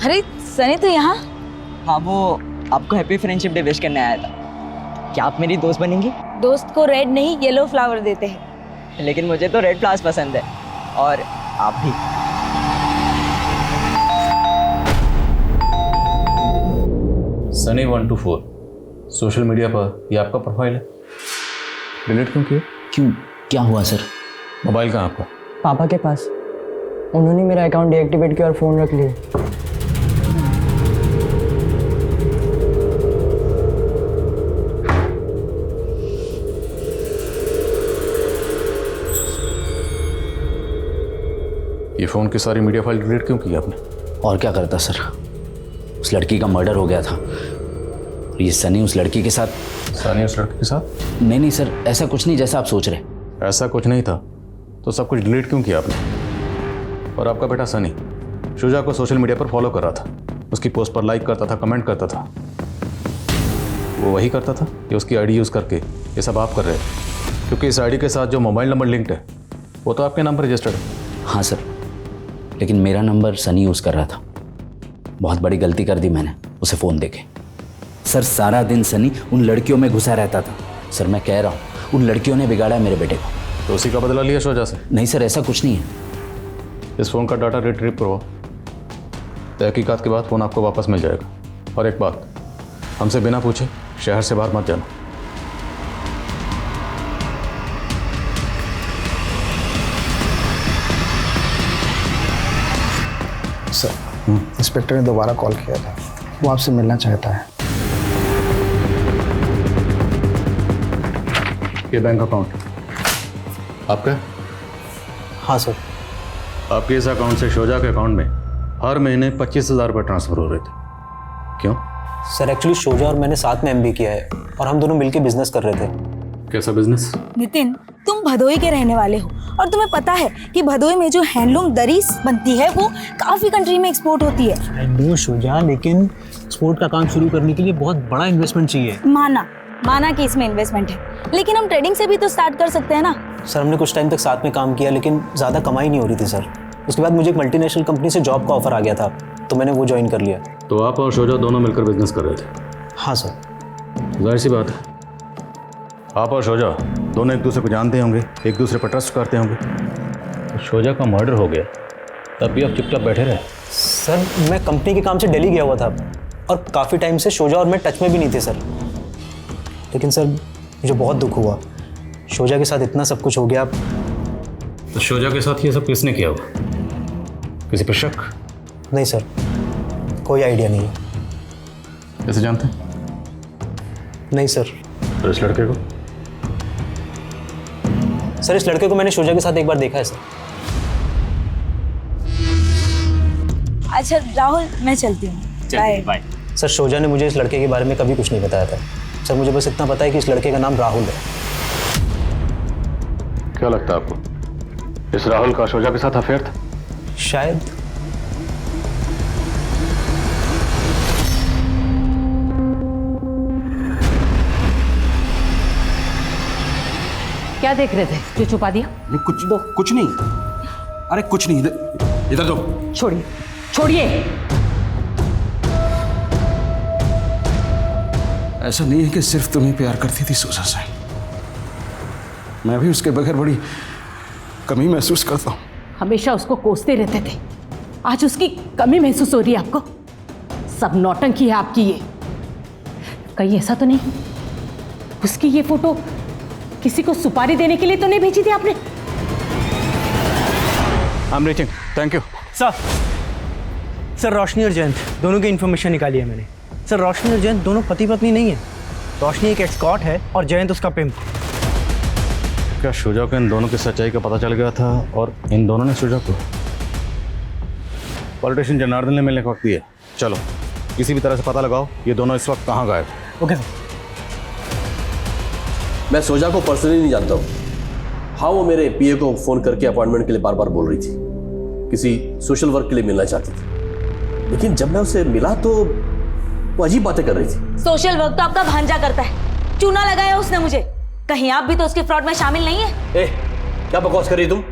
अरे सनी तो यहाँ? हाँ, वो आपको हैप्पी फ्रेंडशिप डे विश करने आया था। क्या आप मेरी दोस्त बनेंगी? दोस्त को रेड नहीं येलो फ्लावर देते हैं। लेकिन मुझे तो रेड फ्लावर्स पसंद है, और आप भी। सनी 124 सोशल मीडिया पर ये आपका प्रोफाइल है। डिलीट क्यों किया? क्यों, क्या हुआ सर? मोबाइल कहाँ आपका? पापा के पास। उन्होंने मेरा अकाउंट डीएक्टिवेट किया और फ़ोन रख लिया। ये फ़ोन की सारी मीडिया फाइल डिलीट क्यों की आपने? और क्या करता सर, उस लड़की का मर्डर हो गया था। ये सनी उस लड़की के साथ। सनी उस लड़की के साथ? नहीं सर, ऐसा कुछ नहीं जैसा आप सोच रहे। ऐसा कुछ नहीं था तो सब कुछ डिलीट क्यों किया आपने? और आपका बेटा सनी शोजा को सोशल मीडिया पर फॉलो कर रहा था, उसकी पोस्ट पर लाइक करता था, कमेंट करता था। वो वही करता था कि उसकी आईडी यूज़ करके ये सब आप कर रहे थे? क्योंकि इस आईडी के साथ जो मोबाइल नंबर लिंक्ड है वो तो आपके नाम पर रजिस्टर्ड है। हाँ सर, लेकिन मेरा नंबर सनी यूज़ कर रहा था। बहुत बड़ी गलती कर दी मैंने उसे फ़ोन देके। सर, सारा दिन सनी उन लड़कियों में घुसा रहता था। सर, मैं कह रहा हूँ, उन लड़कियों ने बिगाड़ा मेरे बेटे को। तो उसी का बदला लिया शोजा से? नहीं सर, ऐसा कुछ नहीं है। इस फ़ोन का डाटा रिट्रीव करो, तहकीकात के बाद फ़ोन आपको वापस मिल जाएगा। और एक बात, हमसे बिना पूछे शहर से बाहर मत जाना। सर, इंस्पेक्टर ने दोबारा कॉल किया था, वो आपसे मिलना चाहता है। ये बैंक अकाउंट आपका? हाँ सर। आपके इस अकाउंट से शोजा के अकाउंट में हर महीने 25,000 रुपये ट्रांसफ़र हो रहे थे। क्यों? सर, एक्चुअली शोजा और मैंने साथ में एमबीए किया है और हम दोनों मिलकर बिजनेस कर रहे थे। कैसा बिजनेस? नितिन, तुम भदोई के रहने वाले हो और तुम्हें पता है कि भदोई में जो हैंडलूम दरी बनती है वो काफ़ी कंट्री में एक्सपोर्ट होती है। आई नो शोजा, लेकिन एक्सपोर्ट का काम शुरू करने के लिए बहुत बड़ा इन्वेस्टमेंट चाहिए। माना कि इसमें इन्वेस्टमेंट है, लेकिन हम ट्रेडिंग से भी तो स्टार्ट कर सकते हैं ना। सर, हमने कुछ टाइम तक साथ में काम किया, लेकिन ज़्यादा कमाई नहीं हो रही थी सर। उसके बाद मुझे एक मल्टीनेशनल कंपनी से जॉब का ऑफर आ गया था, तो मैंने वो ज्वाइन कर लिया। तो आप और शोजा दोनों मिलकर बिजनेस कर रहे थे? हाँ सर। जाहिर सी बात है, आप और शोजा दोनों एक दूसरे को जानते होंगे, एक दूसरे पर ट्रस्ट करते होंगे। तो शोजा का मर्डर हो गया, तब भी आप चुपचाप बैठे रहे? सर, मैं कंपनी के काम से दिल्ली गया हुआ था और काफ़ी टाइम से शोजा और मैं टच में भी नहीं थे सर। लेकिन सर, मुझे बहुत दुख हुआ, शोजा के साथ इतना सब कुछ हो गया। तो शोजा के साथ ये सब किसने किया होगा? किसी पर शक? नहीं सर, कोई आइडिया नहीं है। कैसे जानते हैं? नहीं सर। तो इस लड़के को? सर, इस लड़के को मैंने शोजा के साथ एक बार देखा है सर। अच्छा राहुल, मैं चलती हूँ। बाय। सर, शोजा ने मुझे इस लड़के के बारे में कभी कुछ नहीं बताया था सर। मुझे बस इतना पता है कि इस लड़के का नाम राहुल है। क्या लगता है आपको, इस राहुल का शोजा के साथ अफेयर था? शायद। क्या देख रहे थे जो छुपा दिया? कुछ नहीं। अरे कुछ नहीं, इधर दो। छोड़िए, छोड़िए। ऐसा नहीं है कि सिर्फ तुम्हें प्यार करती थी शोजा से, मैं भी उसके बगैर बड़ी कमी महसूस करता हूँ। हमेशा उसको कोसते रहते थे, आज उसकी कमी महसूस हो रही है आपको? सब नौटंकी है आपकी ये। कहीं ऐसा तो नहीं उसकी ये फोटो किसी को सुपारी देने के लिए तो नहीं भेजी थी आपने? I am reaching, thank you. Sir Roshni और जयंत दोनों की इन्फॉर्मेशन निकाली है मैंने। सर रोशनी और जयंत दोनों पति पत्नी नहीं है। रोशनी एक एस्कॉर्ट है और जयंत उसका पिम्प। क्या शुजा को इन दोनों की सच्चाई का पता चल गया था और इन दोनों ने शुजा को पॉलिटिशियन जनार्दन ने मिलने का वक्त दिया? चलो किसी भी तरह से पता लगाओ ये दोनों इस वक्त कहाँ गए। Okay sir. मैं सोजा को पर्सनली नहीं जानता हूँ। हाँ, वो मेरे पीए को फ़ोन करके अपॉइंटमेंट के लिए बार बार बोल रही थी, किसी सोशल वर्क के लिए मिलना चाहती थी। लेकिन जब मैं उसे मिला तो वो अजीब बातें कर रही थी। सोशल वर्क तो आपका भांजा करता है, चूना लगाया उसने मुझे। कहीं आप भी तो उसके फ्रॉड में शामिल नहीं है? ए, क्या बकवास कर रही तुम?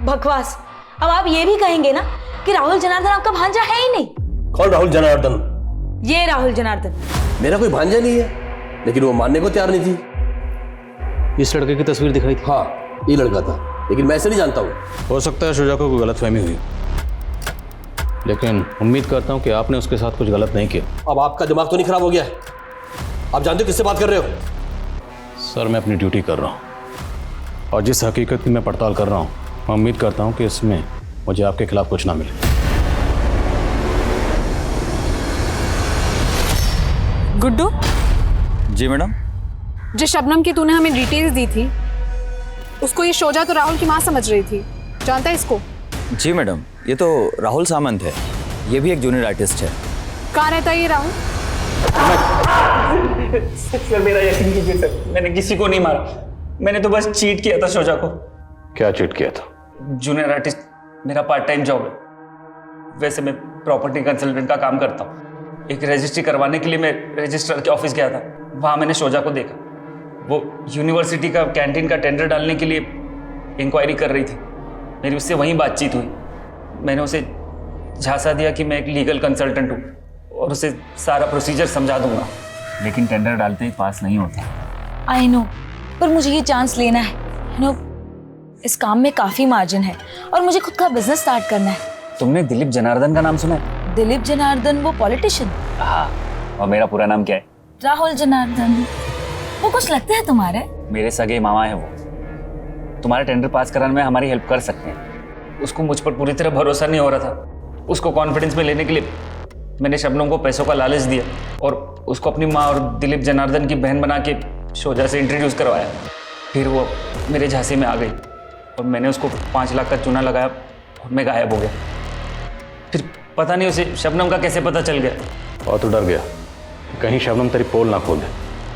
बकवास? अब आप ये भी कहेंगे ना कि राहुल जनार्दन आपका भांजा है ही नहीं? कौन राहुल जनार्दन? ये राहुल जनार्दन। मेरा कोई भांजा नहीं है, लेकिन वो मानने को तैयार नहीं थी। इस लड़के की तस्वीर दिखाई थी? हाँ, ये लड़का था, लेकिन मैं इसे नहीं जानता हूँ। हो सकता है शुजा को कोई गलतफहमी हुई, लेकिन उम्मीद करता हूँ कि आपने उसके साथ कुछ गलत नहीं किया। अब आपका दिमाग तो नहीं खराब हो गया? आप जानते हो किससे बात कर रहे हो? सर मैं अपनी ड्यूटी कर रहा हूँ और जिस हकीकत की मैं पड़ताल कर रहा हूँ, मैं उम्मीद करता हूँ कि इसमें मुझे आपके खिलाफ कुछ ना मिले। गुड्डू, जी मैडम। जिस शबनम की तूने हमें डिटेल्स दी थी, उसको ये शोजा तो राहुल की माँ समझ रही थी। जानता है इसको? जी मैडम, ये तो राहुल सामंत है, ये भी एक जूनियर आर्टिस्ट है। कहाँ रहता है ये राहुल? सर मेरा यकीन कीजिए सर, मैंने किसी को नहीं मारा। मैंने तो बस चीट किया था शोजा को। क्या चीट किया था? जूनियर आर्टिस्ट मेरा पार्ट टाइम जॉब है। वैसे मैं प्रॉपर्टी कंसल्टेंट का काम करता हूँ। एक रजिस्ट्री करवाने के लिए मैं रजिस्ट्रार के ऑफिस गया था, वहाँ मैंने शोजा को देखा। वो यूनिवर्सिटी का कैंटीन का टेंडर डालने के लिए इंक्वायरी कर रही थी। मेरी उससे वहीं बातचीत हुई। मैंने उसे झांसा दिया कि मैं एक लीगल कंसल्टेंट हूँ और उसे सारा प्रोसीजर समझा दूंगा, लेकिन टेंडर डालते ही पास नहीं होता। आई नो, पर मुझे ये चांस लेना है। यू नो, इस काम में काफी मार्जिन है और मुझे खुद का बिजनेस स्टार्ट करना है। तुमने दिलीप जनार्दन का नाम सुना है? दिलीप जनार्दन, वो पॉलिटिशियन? हाँ, और मेरा पूरा नाम क्या है? राहुल जनार्दन। वो कुछ लगते हैं तुम्हारे? मेरे सगे मामा है वो। तुम्हारे टेंडर पास कराने में हमारी हेल्प कर सकते हैं। उसको मुझ पर पूरी तरह भरोसा नहीं हो रहा था। उसको कॉन्फिडेंस में लेने के लिए मैंने शबनम को पैसों का लालच दिया और उसको अपनी माँ और दिलीप जनार्दन की बहन बना के शोजा से इंट्रोड्यूस करवाया। फिर वो मेरे झांसे में आ गई और मैंने उसको 5 लाख का चूना लगाया और मैं गायब हो गया। फिर पता नहीं उसे शबनम का कैसे पता चल गया। और तो डर गया कहीं शबनम तेरी पोल ना खोल दे,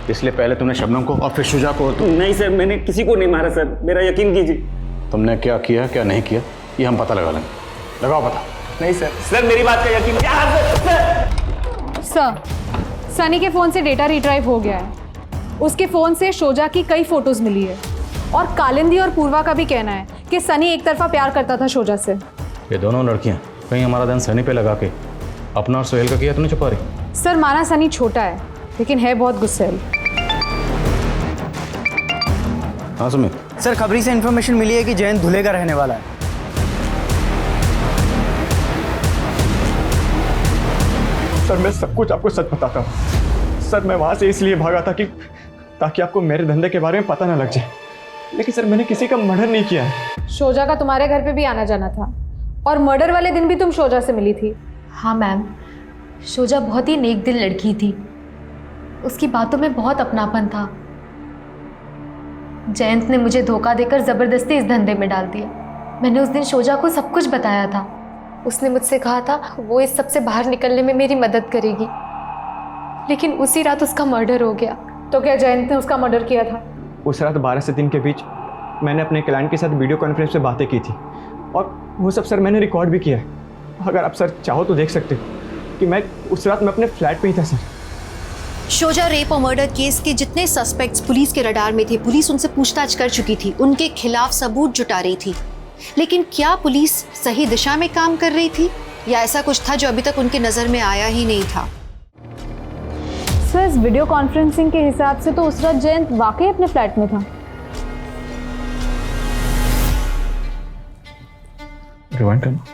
इसलिए पहले तुमने शबनम को और फिर शुजा को। नहीं सर, मैंने किसी को नहीं मारा सर, मेरा यकीन कीजिए। तुमने क्या किया क्या नहीं किया ये हम पता लगा लेंगे। लगाओ पता। नहीं सर, सर मेरी बात का यकीन। सर, सनी के फ़ोन से डेटा रिट्राइव हो गया है। उसके फ़ोन से शोजा की कई फ़ोटोज़ मिली है और कालिंदी और पूर्वा का भी कहना है कि सनी एक तरफा प्यार करता था शोजा से। ये दोनों लड़कियां कहीं हमारा ध्यान सनी पे लगा के अपना और सोहेल का किया तो नहीं छुपा रही? सर, माना सनी छोटा है लेकिन है बहुत गुस्सैल। हाँ सुमित। सर खबरी से इन्फॉर्मेशन मिली है कि जयंत धुले का रहने वाला है। सर मैं सब कुछ आपको सच बताता हूँ। सर मैं वहाँ से इसलिए भागा था कि ताकि आपको मेरे धंधे के बारे में पता ना लग जाए, लेकिन सर मैंने किसी का मर्डर नहीं किया है। शोजा का तुम्हारे घर पे भी आना जाना था और मर्डर वाले दिन भी तुम शोजा से मिली थी। हाँ मैम, शोजा बहुत ही नेक दिल लड़की थी। उसकी बातों में बहुत अपनापन था। जयंत ने मुझे धोखा देकर ज़बरदस्ती इस धंधे में डाल दिया। मैंने उस दिन शोजा को सब कुछ बताया था। उसने मुझसे कहा था वो इस सब से बाहर निकलने में मेरी मदद करेगी, लेकिन उसी रात उसका मर्डर हो गया। तो क्या जयंत ने उसका मर्डर किया था? उस रात 12 से 3 के बीच मैंने अपने क्लाइंट के साथ वीडियो कॉन्फ्रेंस पे बातें की थी और वो सब सर मैंने रिकॉर्ड भी किया है। अगर आप सर चाहो तो देख सकते हो कि मैं उस रात में अपने फ्लैट पे ही था सर। शोजा रेप और मर्डर केस के जितने सस्पेक्ट्स पुलिस के रडार में थे, पुलिस उनसे पूछताछ कर चुकी थी, उनके खिलाफ सबूत जुटा रही थी। लेकिन क्या पुलिस सही दिशा में काम कर रही थी या ऐसा कुछ था जो अभी तक उनकी नजर में आया ही नहीं था? सर, इस वीडियो कॉन्फ्रेंसिंग के हिसाब से तो उस रात जयंत वाकई अपने फ्लैट में था। रिवाइंड करना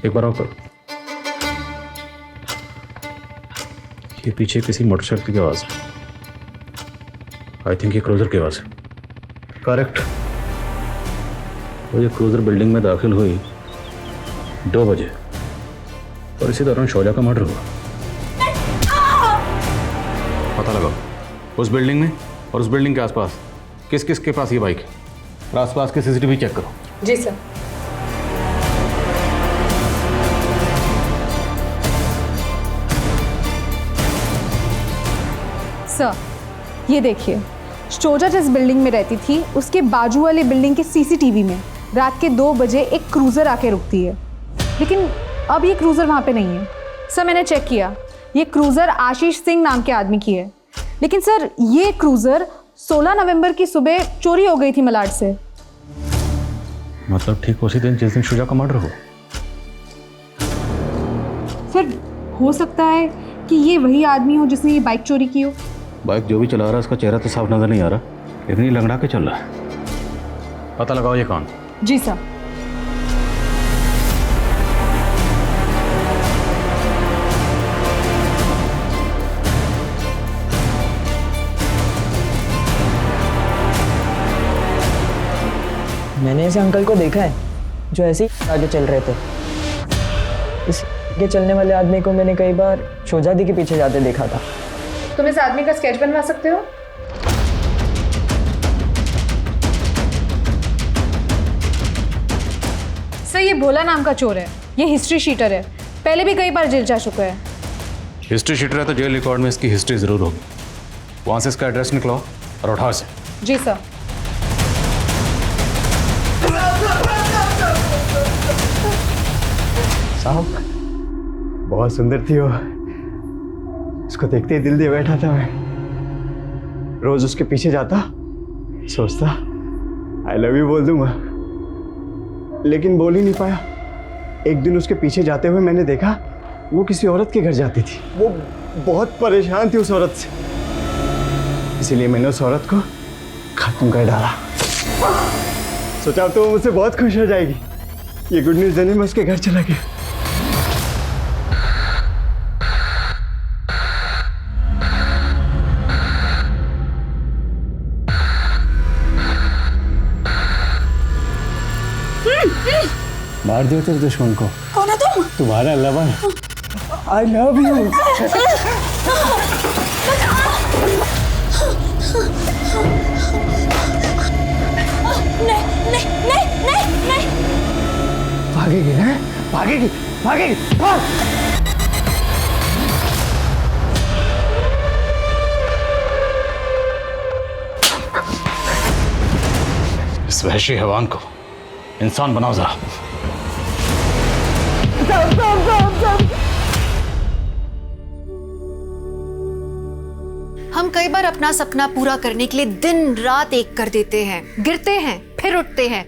एक बार और करो। इसके पीछे किसी मोटरसाइकिल की आवाज़ है। आई थिंक ये क्रूजर की आवाज़ है। करेक्ट। वो ये क्रूजर बिल्डिंग में दाखिल हुई 2 बजे और इसी दौरान शौजा का मर्डर हुआ। पता लगाओ उस बिल्डिंग में और उस बिल्डिंग के आसपास किस किस के पास ये बाइक है और आसपास के सीसीटीवी चेक करो। जी सर। सर ये देखिए, शोजा जिस बिल्डिंग में रहती थी उसके बाजू वाले बिल्डिंग के सीसीटीवी में रात के 2 बजे एक क्रूज़र आके रुकती है, लेकिन अब ये क्रूज़र वहाँ पे नहीं है। सर मैंने चेक किया, ये क्रूज़र आशीष सिंह नाम के आदमी की है, लेकिन सर ये क्रूज़र 16 नवंबर की सुबह चोरी हो गई थी मलाड से। मतलब ठीक उसी दिन जिस दिन शुजा का मर्डर हुआ। सर हो सकता है कि ये वही आदमी हो जिसने ये बाइक चोरी की हो। बाइक जो भी चला रहा है उसका चेहरा तो साफ नजर नहीं आ रहा, लेकिन ये लंगड़ा के चल रहा है। पता लगाओ ये कौन। जी सर। मैंने ऐसे अंकल को देखा है जो ऐसे ही आगे चल रहे थे। इसके चलने वाले आदमी को मैंने कई बार शोजादी के पीछे जाते देखा था। तुम इस आदमी का स्केच बनवा सकते हो? सर ये भोला नाम का चोर है, ये हिस्ट्री शीटर है, पहले भी कई बार जेल जा चुका है। हिस्ट्री शीटर है तो जेल रिकॉर्ड में इसकी हिस्ट्री जरूर होगी। वहां से इसका एड्रेस निकलाओ और उठाओ इसे। जी सर। साहब बहुत सुंदर थी वो, उसको देखते ही दिल दे बैठा था मैं। रोज उसके पीछे जाता, सोचता आई लव यू बोल दूंगा, लेकिन बोल ही नहीं पाया। एक दिन उसके पीछे जाते हुए मैंने देखा वो किसी औरत के घर जाती थी। वो बहुत परेशान थी उस औरत से, इसीलिए मैंने उस औरत को खत्म कर डाला। सोचा तो वो मुझसे बहुत खुश हो जाएगी। ये गुड न्यूज़ देने में उसके घर चला गया। मार दिया तेरे दुश्मन को। कौन है तुम? तुम्हारा लवर। I love you. नहीं। भागेगी ना, भागेगी भागेगी, भाग। इस वहशी हैवान को इंसान बनाओ जरा। हम कई बार अपना सपना पूरा करने के लिए दिन रात एक कर देते हैं, गिरते हैं, फिर उठते हैं,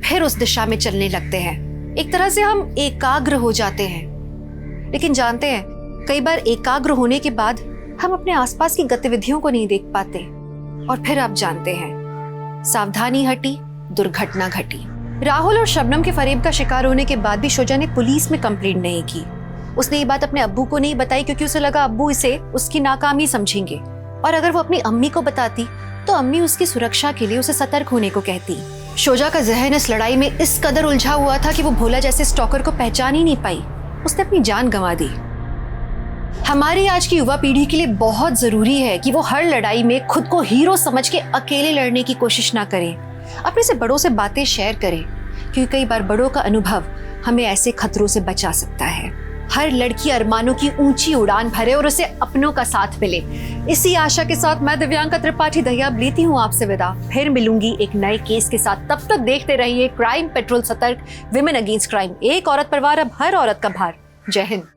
फिर उस दिशा में चलने लगते हैं। एक तरह से हम एकाग्र हो जाते हैं, लेकिन जानते हैं कई बार एकाग्र होने के बाद हम अपने आसपास की गतिविधियों को नहीं देख पाते, और फिर आप जानते हैं सावधानी हटी, दुर्घटना घटी। राहुल और शबनम के फरेब का शिकार होने के बाद भी शोजा ने पुलिस में कंप्लेंट नहीं की। उसने ये बात अपने अब्बू को नहीं बताई क्योंकि उसे लगा अब्बू इसे उसकी नाकामी समझेंगे, और अगर वो अपनी अम्मी को बताती तो अम्मी उसकी सुरक्षा के लिए उसे सतर्क होने को कहती। शोजा का जहन इस लड़ाई में इस कदर उलझा हुआ था कि वो भोला जैसे स्टॉकर को पहचान ही नहीं पाई। उसने अपनी जान गंवा दी। हमारी आज की युवा पीढ़ी के लिए बहुत जरूरी है कि वो हर लड़ाई में खुद को हीरो समझ के अकेले लड़ने की कोशिश ना करें, अपने से बड़ों से बातें शेयर करें, क्योंकि कई बार बड़ों का अनुभव हमें ऐसे खतरों से बचा सकता है। हर लड़की अरमानों की ऊंची उड़ान भरे और उसे अपनों का साथ मिले। इसी आशा के साथ मैं दिव्यांका त्रिपाठी दहिया लेती हूँ आपसे विदा। फिर मिलूंगी एक नए केस के साथ। तब तक देखते रहिए क्राइम पेट्रोल सतर्क, विमेन अगेंस्ट क्राइम। एक औरत पर वार, अब हर औरत का भार। जय हिंद।